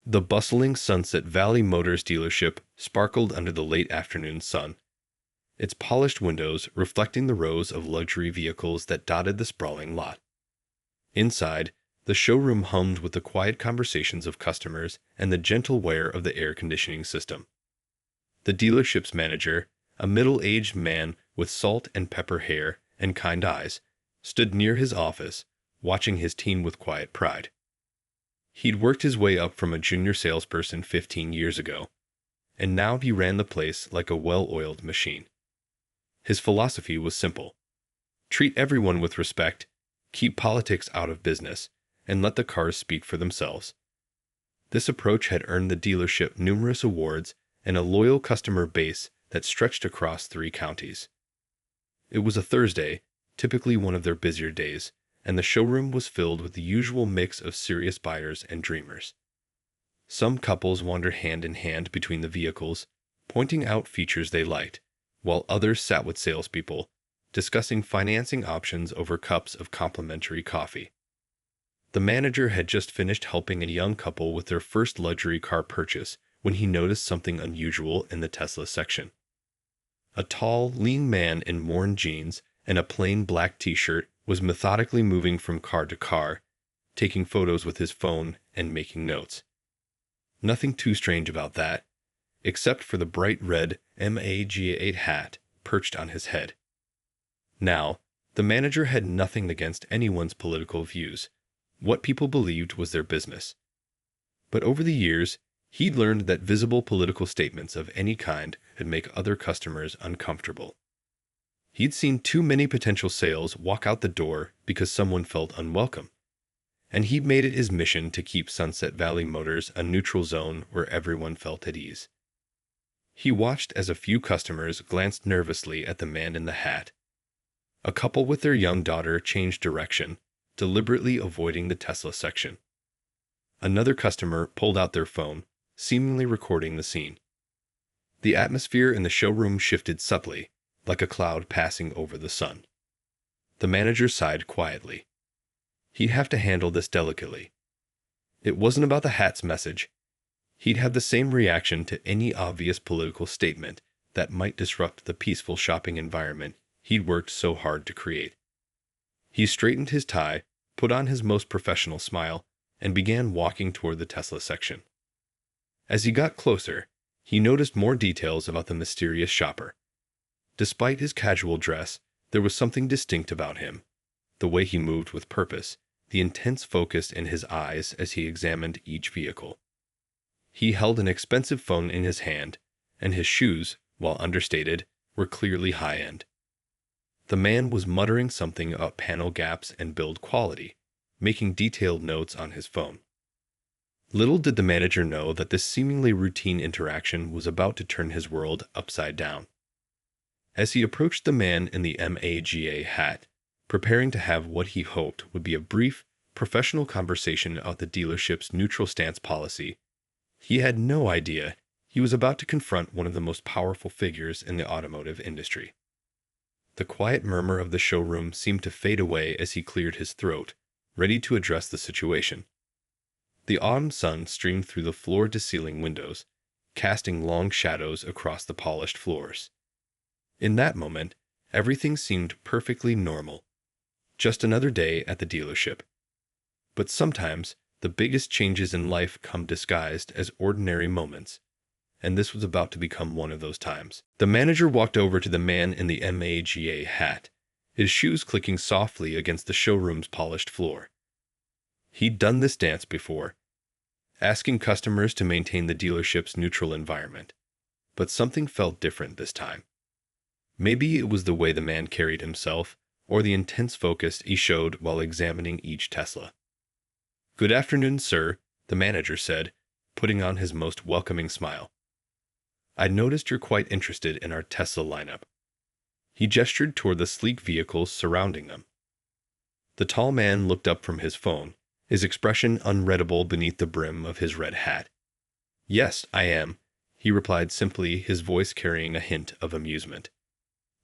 The bustling Sunset Valley Motors dealership sparkled under the late afternoon sun, its polished windows reflecting the rows of luxury vehicles that dotted the sprawling lot. Inside, the showroom hummed with the quiet conversations of customers and the gentle whir of the air conditioning system. The dealership's manager, a middle-aged man with salt and pepper hair and kind eyes, stood near his office, watching his team with quiet pride. He'd worked his way up from a junior salesperson 15 years ago, and now he ran the place like a well-oiled machine. His philosophy was simple: treat everyone with respect, keep politics out of business, and let the cars speak for themselves. This approach had earned the dealership numerous awards and a loyal customer base that stretched across 3 counties. It was a Thursday, typically one of their busier days, and the showroom was filled with the usual mix of serious buyers and dreamers. Some couples wandered hand in hand between the vehicles, pointing out features they liked, while others sat with salespeople, discussing financing options over cups of complimentary coffee. The manager had just finished helping a young couple with their first luxury car purchase when he noticed something unusual in the Tesla section. A tall, lean man in worn jeans and a plain black t-shirt was methodically moving from car to car, taking photos with his phone and making notes. Nothing too strange about that, except for the bright red MAGA hat perched on his head. Now, the manager had nothing against anyone's political views. What people believed was their business. But over the years, he'd learned that visible political statements of any kind could make other customers uncomfortable. He'd seen too many potential sales walk out the door because someone felt unwelcome, and he'd made it his mission to keep Sunset Valley Motors a neutral zone where everyone felt at ease. He watched as a few customers glanced nervously at the man in the hat. A couple with their young daughter changed direction, deliberately avoiding the Tesla section. Another customer pulled out their phone, seemingly recording the scene. The atmosphere in the showroom shifted subtly, like a cloud passing over the sun. The manager sighed quietly. He'd have to handle this delicately. It wasn't about the hat's message. He'd have the same reaction to any obvious political statement that might disrupt the peaceful shopping environment he'd worked so hard to create. He straightened his tie, put on his most professional smile, and began walking toward the Tesla section. As he got closer, he noticed more details about the mysterious shopper. Despite his casual dress, there was something distinct about him: the way he moved with purpose, the intense focus in his eyes as he examined each vehicle. He held an expensive phone in his hand, and his shoes, while understated, were clearly high-end. The man was muttering something about panel gaps and build quality, making detailed notes on his phone. Little did the manager know that this seemingly routine interaction was about to turn his world upside down. As he approached the man in the MAGA hat, preparing to have what he hoped would be a brief, professional conversation about the dealership's neutral stance policy, he had no idea he was about to confront one of the most powerful figures in the automotive industry. The quiet murmur of the showroom seemed to fade away as he cleared his throat, ready to address the situation. The autumn sun streamed through the floor-to-ceiling windows, casting long shadows across the polished floors. In that moment, everything seemed perfectly normal. Just another day at the dealership. But sometimes, the biggest changes in life come disguised as ordinary moments, and this was about to become one of those times. The manager walked over to the man in the MAGA hat, his shoes clicking softly against the showroom's polished floor. He'd done this dance before, asking customers to maintain the dealership's neutral environment. But something felt different this time. Maybe it was the way the man carried himself, or the intense focus he showed while examining each Tesla. "Good afternoon, sir," the manager said, putting on his most welcoming smile. "I noticed you're quite interested in our Tesla lineup." He gestured toward the sleek vehicles surrounding them. The tall man looked up from his phone, his expression unreadable beneath the brim of his red hat. "Yes, I am," he replied simply, his voice carrying a hint of amusement.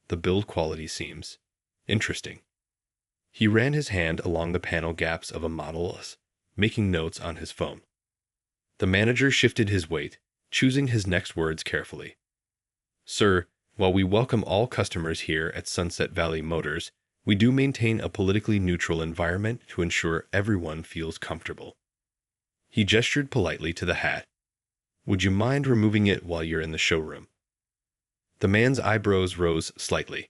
"The build quality seems interesting." He ran his hand along the panel gaps of a Model S, making notes on his phone. The manager shifted his weight, choosing his next words carefully. Sir, while we welcome all customers here at Sunset Valley Motors, we do maintain a politically neutral environment to ensure everyone feels comfortable. He gestured politely to the hat. Would you mind removing it while you're in the showroom? The man's eyebrows rose slightly.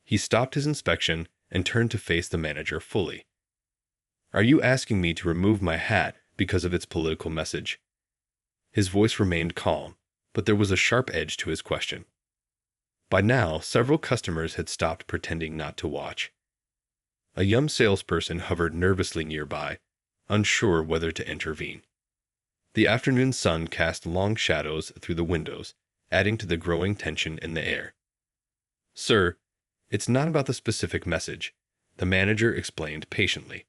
He stopped his inspection and turned to face the manager fully. Are you asking me to remove my hat because of its political message? His voice remained calm, but there was a sharp edge to his question. By now, several customers had stopped pretending not to watch. A young salesperson hovered nervously nearby, unsure whether to intervene. The afternoon sun cast long shadows through the windows, adding to the growing tension in the air. Sir, it's not about the specific message, the manager explained patiently.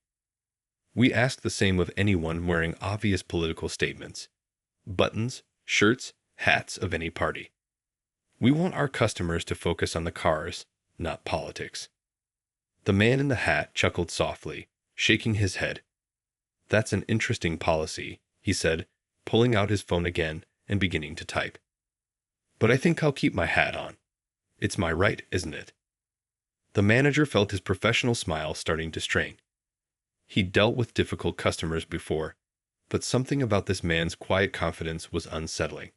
We ask the same of anyone wearing obvious political statements. Buttons, shirts, hats of any party. We want our customers to focus on the cars, not politics. The man in the hat chuckled softly, shaking his head. That's an interesting policy, he said, pulling out his phone again and beginning to type. But I think I'll keep my hat on. It's my right, isn't it? The manager felt his professional smile starting to strain. He'd dealt with difficult customers before, but something about this man's quiet confidence was unsettling.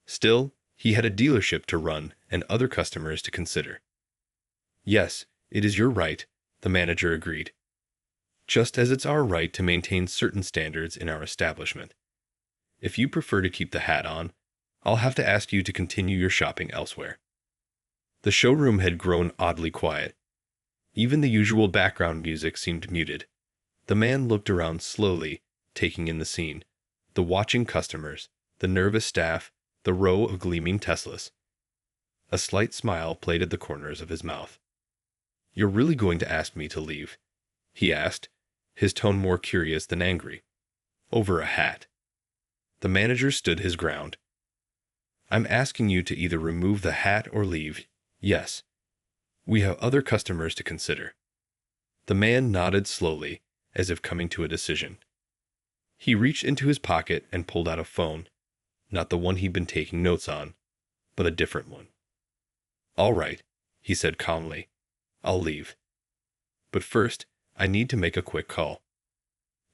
Still, he had a dealership to run and other customers to consider. Yes, it is your right, the manager agreed. Just as it's our right to maintain certain standards in our establishment. If you prefer to keep the hat on, I'll have to ask you to continue your shopping elsewhere. The showroom had grown oddly quiet. Even the usual background music seemed muted. The man looked around slowly, taking in the scene, the watching customers, the nervous staff, the row of gleaming Teslas. A slight smile played at the corners of his mouth. You're really going to ask me to leave? He asked, his tone more curious than angry. Over a hat. The manager stood his ground. I'm asking you to either remove the hat or leave. Yes. We have other customers to consider. The man nodded slowly, as if coming to a decision. He reached into his pocket and pulled out a phone, not the one he'd been taking notes on, but a different one. All right, he said calmly. I'll leave. But first, I need to make a quick call.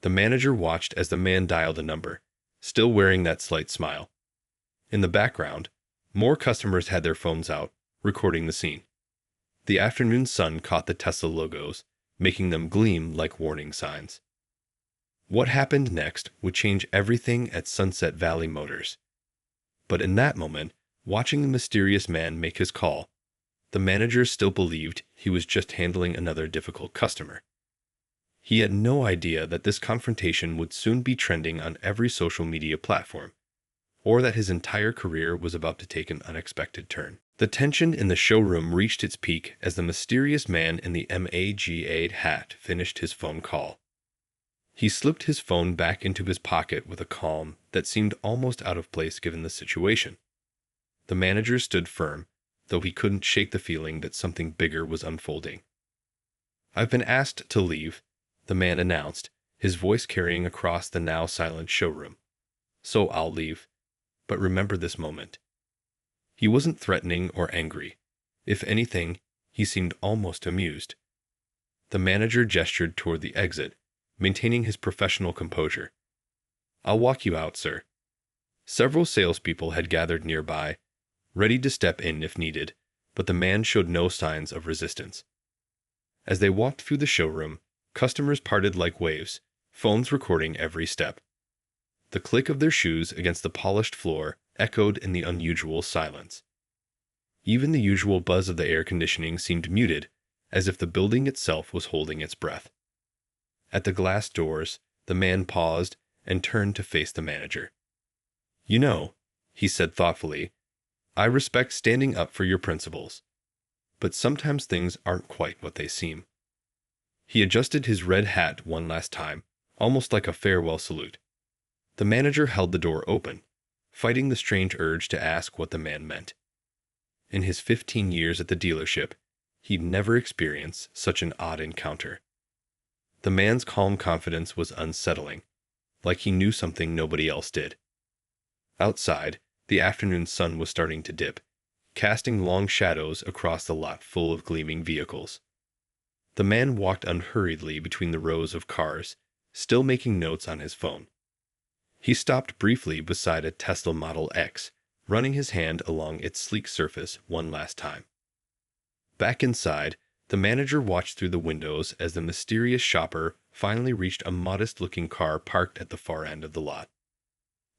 The manager watched as the man dialed a number, still wearing that slight smile. In the background, more customers had their phones out, recording the scene. The afternoon sun caught the Tesla logos, making them gleam like warning signs. What happened next would change everything at Sunset Valley Motors. But in that moment, watching the mysterious man make his call, the manager still believed he was just handling another difficult customer. He had no idea that this confrontation would soon be trending on every social media platform, or that his entire career was about to take an unexpected turn. The tension in the showroom reached its peak as the mysterious man in the MAGA hat finished his phone call. He slipped his phone back into his pocket with a calm that seemed almost out of place given the situation. The manager stood firm, though he couldn't shake the feeling that something bigger was unfolding. I've been asked to leave, the man announced, his voice carrying across the now silent showroom. So I'll leave. But remember this moment. He wasn't threatening or angry. If anything, he seemed almost amused. The manager gestured toward the exit, maintaining his professional composure. I'll walk you out, sir. Several salespeople had gathered nearby, ready to step in if needed, but the man showed no signs of resistance. As they walked through the showroom, customers parted like waves, phones recording every step. The click of their shoes against the polished floor echoed in the unusual silence. Even the usual buzz of the air conditioning seemed muted, as if the building itself was holding its breath. At the glass doors, the man paused and turned to face the manager. You know, he said thoughtfully, I respect standing up for your principles. But sometimes things aren't quite what they seem. He adjusted his red hat one last time, almost like a farewell salute. The manager held the door open, fighting the strange urge to ask what the man meant. In his 15 years at the dealership, he'd never experienced such an odd encounter. The man's calm confidence was unsettling, like he knew something nobody else did. Outside, the afternoon sun was starting to dip, casting long shadows across the lot full of gleaming vehicles. The man walked unhurriedly between the rows of cars, still making notes on his phone. He stopped briefly beside a Tesla Model X, running his hand along its sleek surface one last time. Back inside, the manager watched through the windows as the mysterious shopper finally reached a modest-looking car parked at the far end of the lot.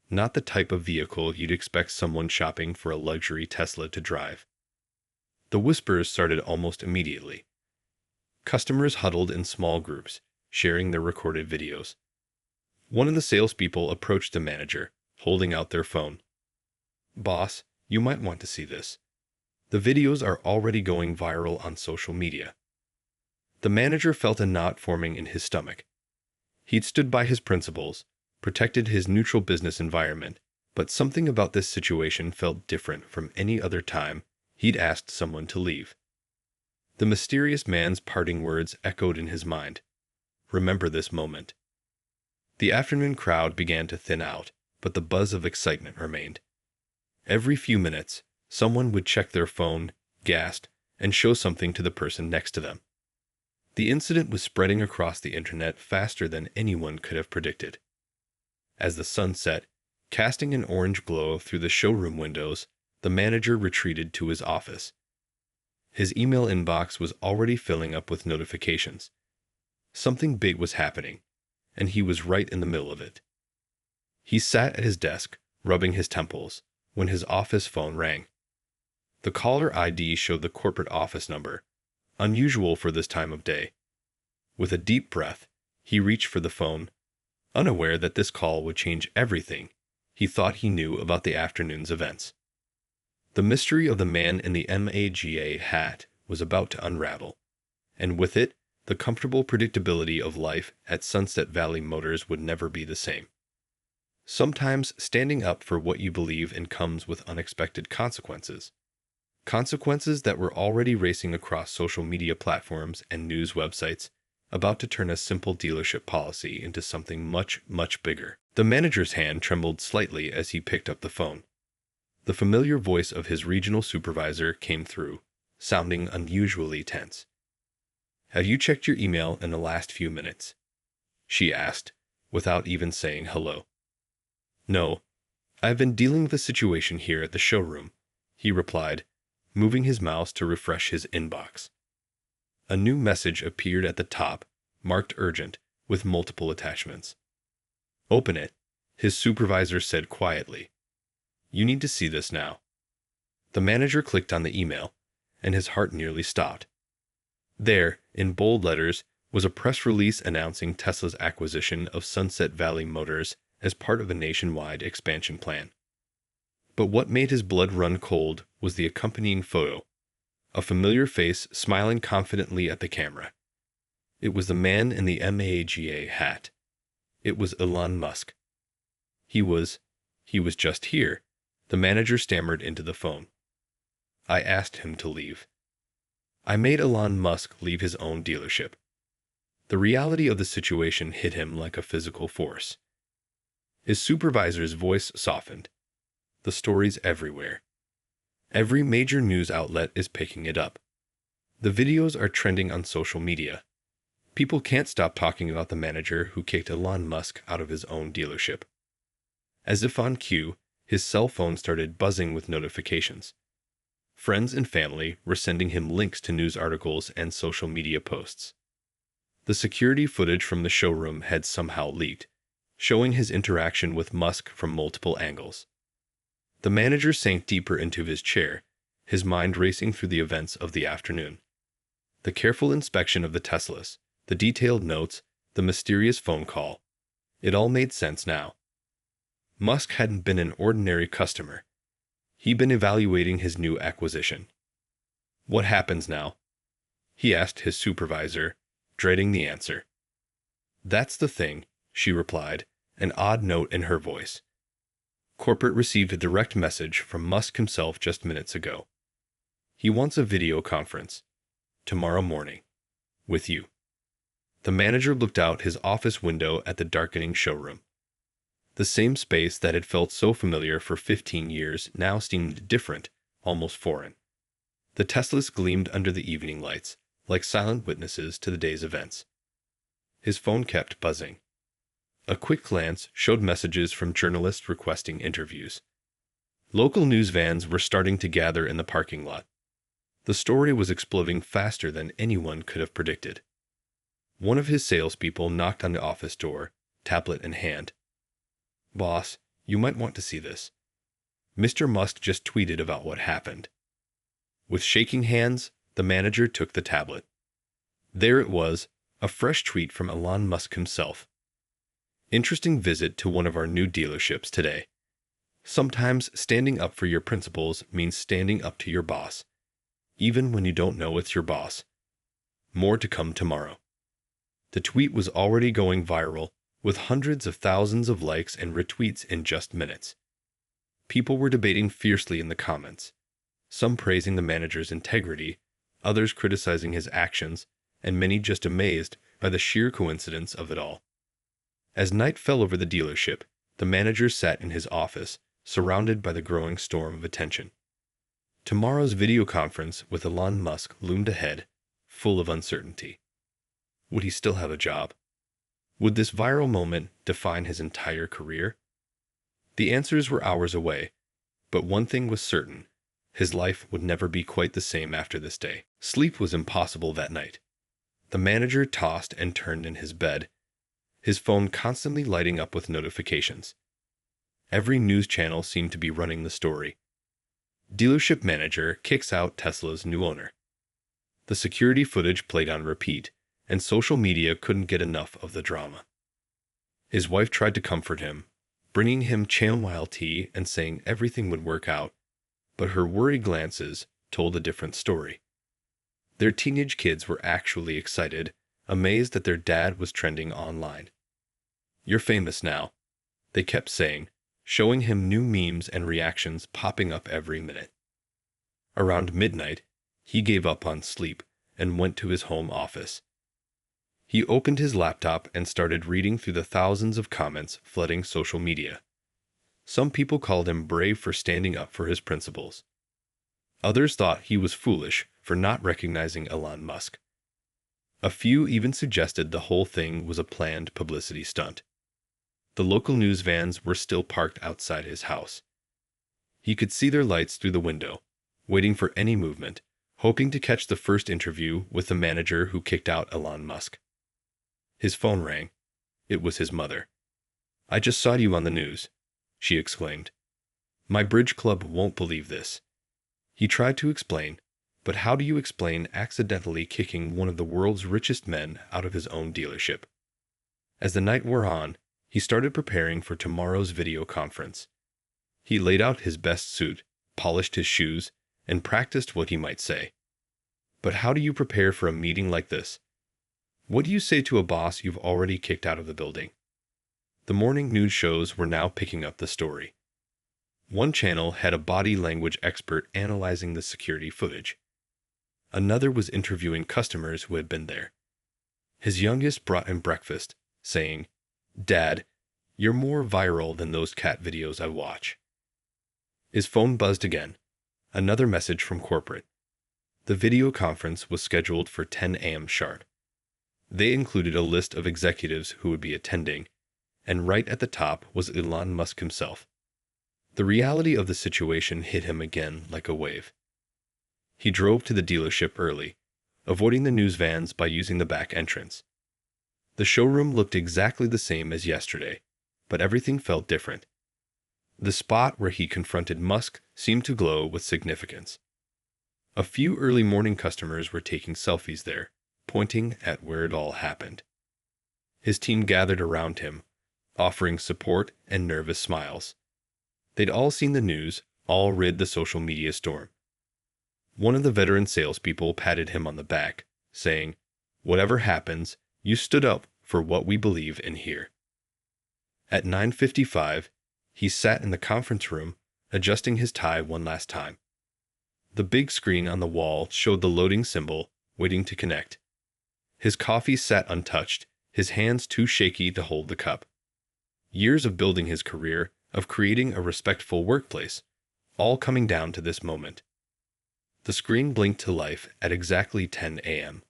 Not the type of vehicle you'd expect someone shopping for a luxury Tesla to drive. The whispers started almost immediately. Customers huddled in small groups, sharing their recorded videos. One of the salespeople approached the manager, holding out their phone. "Boss, you might want to see this. The videos are already going viral on social media." The manager felt a knot forming in his stomach. He'd stood by his principles, protected his neutral business environment, but something about this situation felt different from any other time he'd asked someone to leave. The mysterious man's parting words echoed in his mind. Remember this moment. The afternoon crowd began to thin out, but the buzz of excitement remained. Every few minutes, someone would check their phone, gasp, and show something to the person next to them. The incident was spreading across the internet faster than anyone could have predicted. As the sun set, casting an orange glow through the showroom windows, the manager retreated to his office. His email inbox was already filling up with notifications. Something big was happening, and he was right in the middle of it. He sat at his desk, rubbing his temples, when his office phone rang. The caller ID showed the corporate office number, unusual for this time of day. With a deep breath, he reached for the phone, unaware that this call would change everything he thought he knew about the afternoon's events. The mystery of the man in the MAGA hat was about to unravel, and with it, the comfortable predictability of life at Sunset Valley Motors would never be the same. Sometimes standing up for what you believe in comes with unexpected consequences. Consequences that were already racing across social media platforms and news websites, about to turn a simple dealership policy into something much, much bigger. The manager's hand trembled slightly as he picked up the phone. The familiar voice of his regional supervisor came through, sounding unusually tense. "Have you checked your email in the last few minutes?" she asked, without even saying hello. "No, I've been dealing with a situation here at the showroom," he replied, moving his mouse to refresh his inbox. A new message appeared at the top, marked urgent, with multiple attachments. "Open it," his supervisor said quietly. "You need to see this now." The manager clicked on the email, and his heart nearly stopped. There, in bold letters, was a press release announcing Tesla's acquisition of Sunset Valley Motors as part of a nationwide expansion plan. But what made his blood run cold was the accompanying photo, a familiar face smiling confidently at the camera. It was the man in the MAGA hat. It was Elon Musk. He was just here, the manager stammered into the phone. "I asked him to leave. I made Elon Musk leave his own dealership." The reality of the situation hit him like a physical force. His supervisor's voice softened. "The story's everywhere. Every major news outlet is picking it up. The videos are trending on social media. People can't stop talking about the manager who kicked Elon Musk out of his own dealership." As if on cue, his cell phone started buzzing with notifications. Friends and family were sending him links to news articles and social media posts. The security footage from the showroom had somehow leaked, showing his interaction with Musk from multiple angles. The manager sank deeper into his chair, his mind racing through the events of the afternoon. The careful inspection of the Teslas, the detailed notes, the mysterious phone call. It all made sense now. Musk hadn't been an ordinary customer. He'd been evaluating his new acquisition. "What happens now?" he asked his supervisor, dreading the answer. "That's the thing," she replied, an odd note in her voice. "Corporate received a direct message from Musk himself just minutes ago. He wants a video conference. Tomorrow morning. With you." The manager looked out his office window at the darkening showroom. The same space that had felt so familiar for 15 years now seemed different, almost foreign. The Teslas gleamed under the evening lights, like silent witnesses to the day's events. His phone kept buzzing. A quick glance showed messages from journalists requesting interviews. Local news vans were starting to gather in the parking lot. The story was exploding faster than anyone could have predicted. One of his salespeople knocked on the office door, tablet in hand. "Boss, you might want to see this. Mr. Musk just tweeted about what happened." With shaking hands, the manager took the tablet. There it was, a fresh tweet from Elon Musk himself. "Interesting visit to one of our new dealerships today. Sometimes standing up for your principles means standing up to your boss, even when you don't know it's your boss. More to come tomorrow." The tweet was already going viral, with hundreds of thousands of likes and retweets in just minutes. People were debating fiercely in the comments, some praising the manager's integrity, others criticizing his actions, and many just amazed by the sheer coincidence of it all. As night fell over the dealership, the manager sat in his office, surrounded by the growing storm of attention. Tomorrow's video conference with Elon Musk loomed ahead, full of uncertainty. Would he still have a job? Would this viral moment define his entire career? The answers were hours away, but one thing was certain: his life would never be quite the same after this day. Sleep was impossible that night. The manager tossed and turned in his bed, his phone constantly lighting up with notifications. Every news channel seemed to be running the story. Dealership manager kicks out Tesla's new owner. The security footage played on repeat, and social media couldn't get enough of the drama. His wife tried to comfort him, bringing him chamomile tea and saying everything would work out, but her worried glances told a different story. Their teenage kids were actually excited, amazed that their dad was trending online. "You're famous now," they kept saying, showing him new memes and reactions popping up every minute. Around midnight, he gave up on sleep and went to his home office. He opened his laptop and started reading through the thousands of comments flooding social media. Some people called him brave for standing up for his principles. Others thought he was foolish for not recognizing Elon Musk. A few even suggested the whole thing was a planned publicity stunt. The local news vans were still parked outside his house. He could see their lights through the window, waiting for any movement, hoping to catch the first interview with the manager who kicked out Elon Musk. His phone rang. It was his mother. "I just saw you on the news," she exclaimed. "My bridge club won't believe this." He tried to explain, but how do you explain accidentally kicking one of the world's richest men out of his own dealership? As the night wore on, he started preparing for tomorrow's video conference. He laid out his best suit, polished his shoes, and practiced what he might say. But how do you prepare for a meeting like this? What do you say to a boss you've already kicked out of the building? The morning news shows were now picking up the story. One channel had a body language expert analyzing the security footage. Another was interviewing customers who had been there. His youngest brought him breakfast, saying, "Dad, you're more viral than those cat videos I watch." His phone buzzed again. Another message from corporate. The video conference was scheduled for 10 a.m. sharp. They included a list of executives who would be attending, and right at the top was Elon Musk himself. The reality of the situation hit him again like a wave. He drove to the dealership early, avoiding the news vans by using the back entrance. The showroom looked exactly the same as yesterday, but everything felt different. The spot where he confronted Musk seemed to glow with significance. A few early morning customers were taking selfies there, pointing at where it all happened. His team gathered around him, offering support and nervous smiles. They'd all seen the news, all read the social media storm. One of the veteran salespeople patted him on the back, saying, "Whatever happens, you stood up for what we believe in here." At 9:55, he sat in the conference room, adjusting his tie one last time. The big screen on the wall showed the loading symbol, waiting to connect. His coffee sat untouched, his hands too shaky to hold the cup. Years of building his career, of creating a respectful workplace, all coming down to this moment. The screen blinked to life at exactly 10 a.m.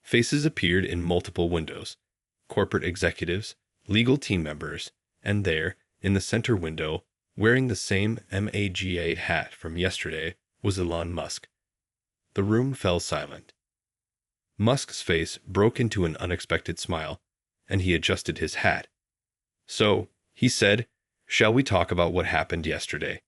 Faces appeared in multiple windows: corporate executives, legal team members, and there, in the center window, wearing the same MAGA hat from yesterday, was Elon Musk. The room fell silent. Musk's face broke into an unexpected smile, and he adjusted his hat. "So," he said, "shall we talk about what happened yesterday?"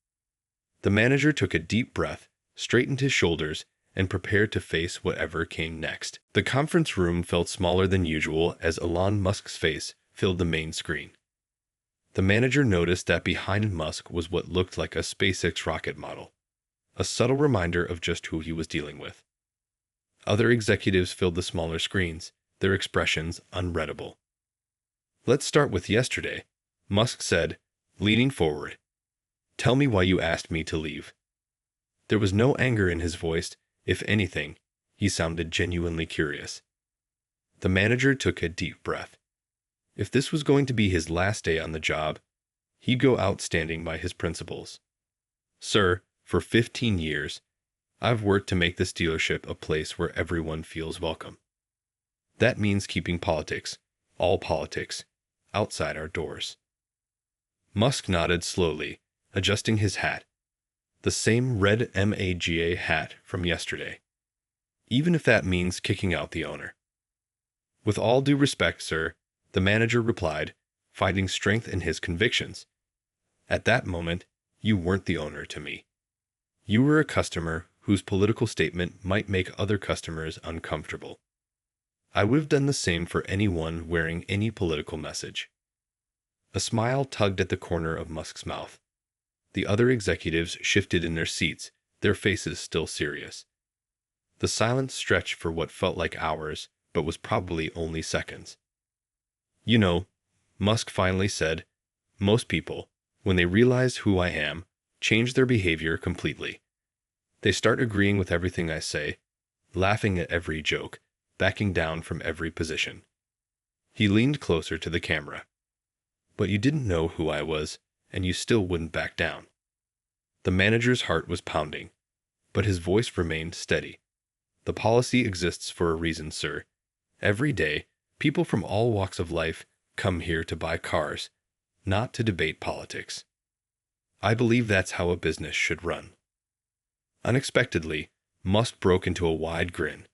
The manager took a deep breath, straightened his shoulders, and prepared to face whatever came next. The conference room felt smaller than usual as Elon Musk's face filled the main screen. The manager noticed that behind Musk was what looked like a SpaceX rocket model, a subtle reminder of just who he was dealing with. Other executives filled the smaller screens, their expressions unreadable. "Let's start with yesterday," Musk said, leaning forward. "Tell me why you asked me to leave." There was no anger in his voice. If anything, he sounded genuinely curious. The manager took a deep breath. If this was going to be his last day on the job, he'd go out standing by his principles. "Sir, for 15 years, I've worked to make this dealership a place where everyone feels welcome. That means keeping politics, all politics, outside our doors." Musk nodded slowly, adjusting his hat. The same red MAGA hat from yesterday. "Even if that means kicking out the owner." "With all due respect, sir," the manager replied, finding strength in his convictions. "At that moment, you weren't the owner to me. You were a customer whose political statement might make other customers uncomfortable. I would have done the same for anyone wearing any political message." A smile tugged at the corner of Musk's mouth. The other executives shifted in their seats, their faces still serious. The silence stretched for what felt like hours, but was probably only seconds. "You know," Musk finally said, "most people, when they realize who I am, change their behavior completely. They start agreeing with everything I say, laughing at every joke, backing down from every position." He leaned closer to the camera. "But you didn't know who I was, and you still wouldn't back down." The manager's heart was pounding, but his voice remained steady. "The policy exists for a reason, sir. Every day, people from all walks of life come here to buy cars, not to debate politics. I believe that's how a business should run." Unexpectedly, Musk broke into a wide grin.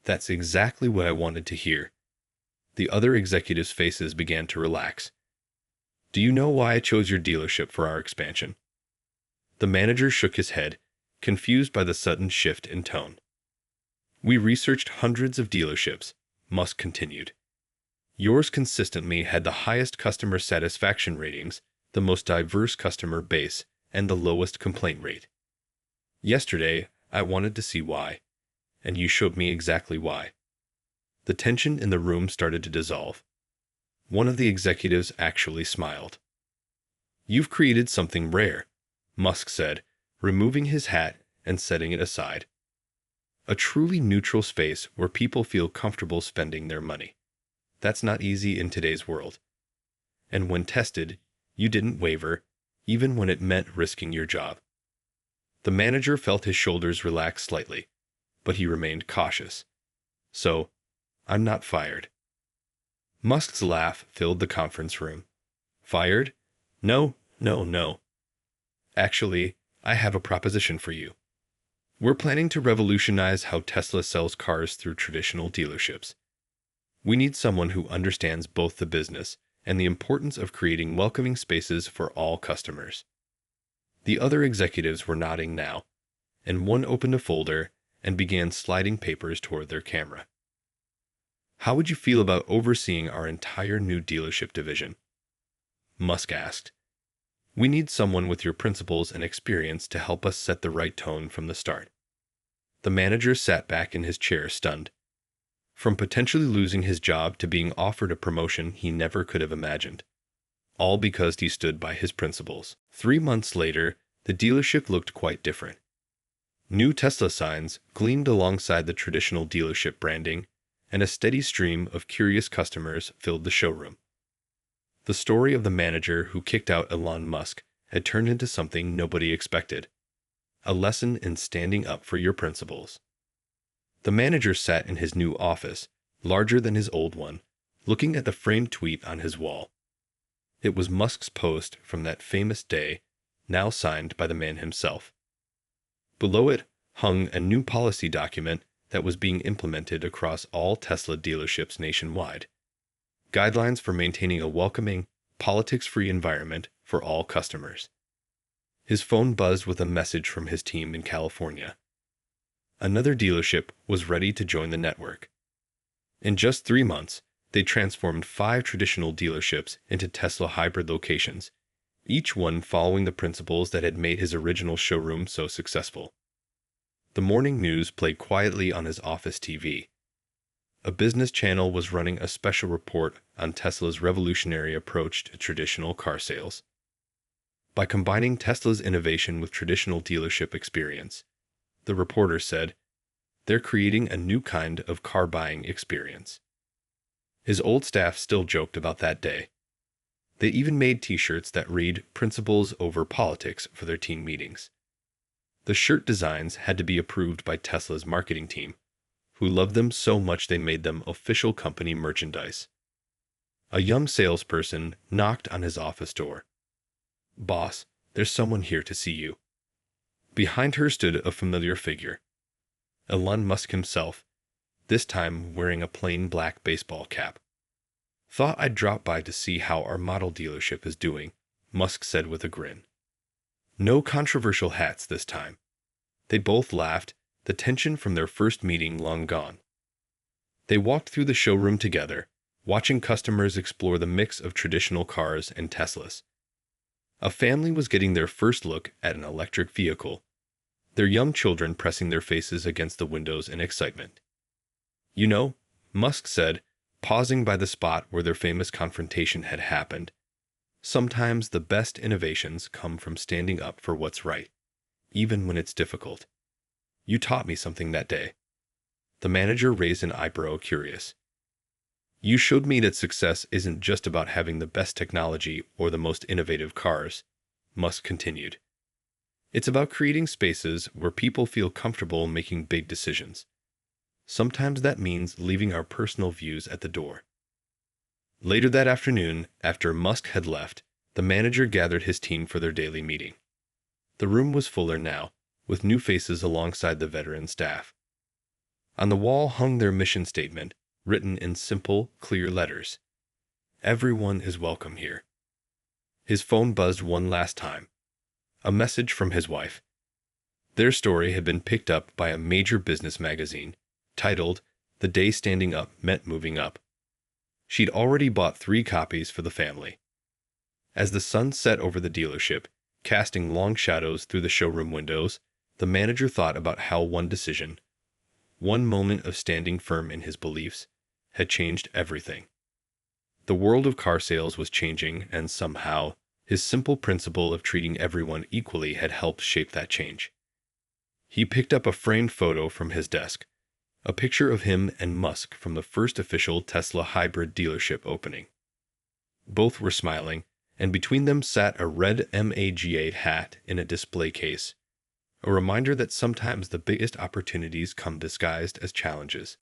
"That's exactly what I wanted to hear." The other executives' faces began to relax. "Do you know why I chose your dealership for our expansion?" The manager shook his head, confused by the sudden shift in tone. "We researched hundreds of dealerships," Musk continued. "Yours consistently had the highest customer satisfaction ratings, the most diverse customer base, and the lowest complaint rate. Yesterday, I wanted to see why, and you showed me exactly why." The tension in the room started to dissolve. One of the executives actually smiled. "You've created something rare," Musk said, removing his hat and setting it aside. "A truly neutral space where people feel comfortable spending their money. That's not easy in today's world. And when tested, you didn't waver, even when it meant risking your job." The manager felt his shoulders relax slightly, but he remained cautious. "So, I'm not fired." Musk's laugh filled the conference room. "Fired? No, no, no. Actually, I have a proposition for you. We're planning to revolutionize how Tesla sells cars through traditional dealerships. We need someone who understands both the business and the importance of creating welcoming spaces for all customers." The other executives were nodding now, and one opened a folder and began sliding papers toward their camera. "How would you feel about overseeing our entire new dealership division?" Musk asked. "We need someone with your principles and experience to help us set the right tone from the start." The manager sat back in his chair, stunned. From potentially losing his job to being offered a promotion he never could have imagined. All because he stood by his principles. 3 months later, the dealership looked quite different. New Tesla signs gleamed alongside the traditional dealership branding, and a steady stream of curious customers filled the showroom. The story of the manager who kicked out Elon Musk had turned into something nobody expected, a lesson in standing up for your principles. The manager sat in his new office, larger than his old one, looking at the framed tweet on his wall. It was Musk's post from that famous day, now signed by the man himself. Below it hung a new policy document that was being implemented across all Tesla dealerships nationwide. Guidelines for maintaining a welcoming, politics-free environment for all customers. His phone buzzed with a message from his team in California. Another dealership was ready to join the network. In just 3 months, they transformed 5 traditional dealerships into Tesla hybrid locations, each one following the principles that had made his original showroom so successful. The morning news played quietly on his office TV. A business channel was running a special report on Tesla's revolutionary approach to traditional car sales. By combining Tesla's innovation with traditional dealership experience, the reporter said, they're creating a new kind of car buying experience. His old staff still joked about that day. They even made t-shirts that read "Principles over Politics" for their team meetings. The shirt designs had to be approved by Tesla's marketing team, who loved them so much they made them official company merchandise. A young salesperson knocked on his office door. "Boss, there's someone here to see you." Behind her stood a familiar figure. Elon Musk himself, this time wearing a plain black baseball cap. "Thought I'd drop by to see how our model dealership is doing," Musk said with a grin. No controversial hats this time. They both laughed, the tension from their first meeting long gone. They walked through the showroom together, watching customers explore the mix of traditional cars and Teslas. A family was getting their first look at an electric vehicle, their young children pressing their faces against the windows in excitement. "You know," Musk said, pausing by the spot where their famous confrontation had happened, "sometimes the best innovations come from standing up for what's right, even when it's difficult. You taught me something that day." The manager raised an eyebrow, curious. "You showed me that success isn't just about having the best technology or the most innovative cars," Musk continued. "It's about creating spaces where people feel comfortable making big decisions. Sometimes that means leaving our personal views at the door." Later that afternoon, after Musk had left, the manager gathered his team for their daily meeting. The room was fuller now, with new faces alongside the veteran staff. On the wall hung their mission statement, written in simple, clear letters. "Everyone is welcome here." His phone buzzed one last time. A message from his wife. Their story had been picked up by a major business magazine, titled "The Day Standing Up Meant Moving Up." She'd already bought 3 copies for the family. As the sun set over the dealership, casting long shadows through the showroom windows, the manager thought about how one decision, one moment of standing firm in his beliefs, had changed everything. The world of car sales was changing, and somehow, his simple principle of treating everyone equally had helped shape that change. He picked up a framed photo from his desk, a picture of him and Musk from the first official Tesla hybrid dealership opening. Both were smiling, and between them sat a red MAGA hat in a display case, a reminder that sometimes the biggest opportunities come disguised as challenges.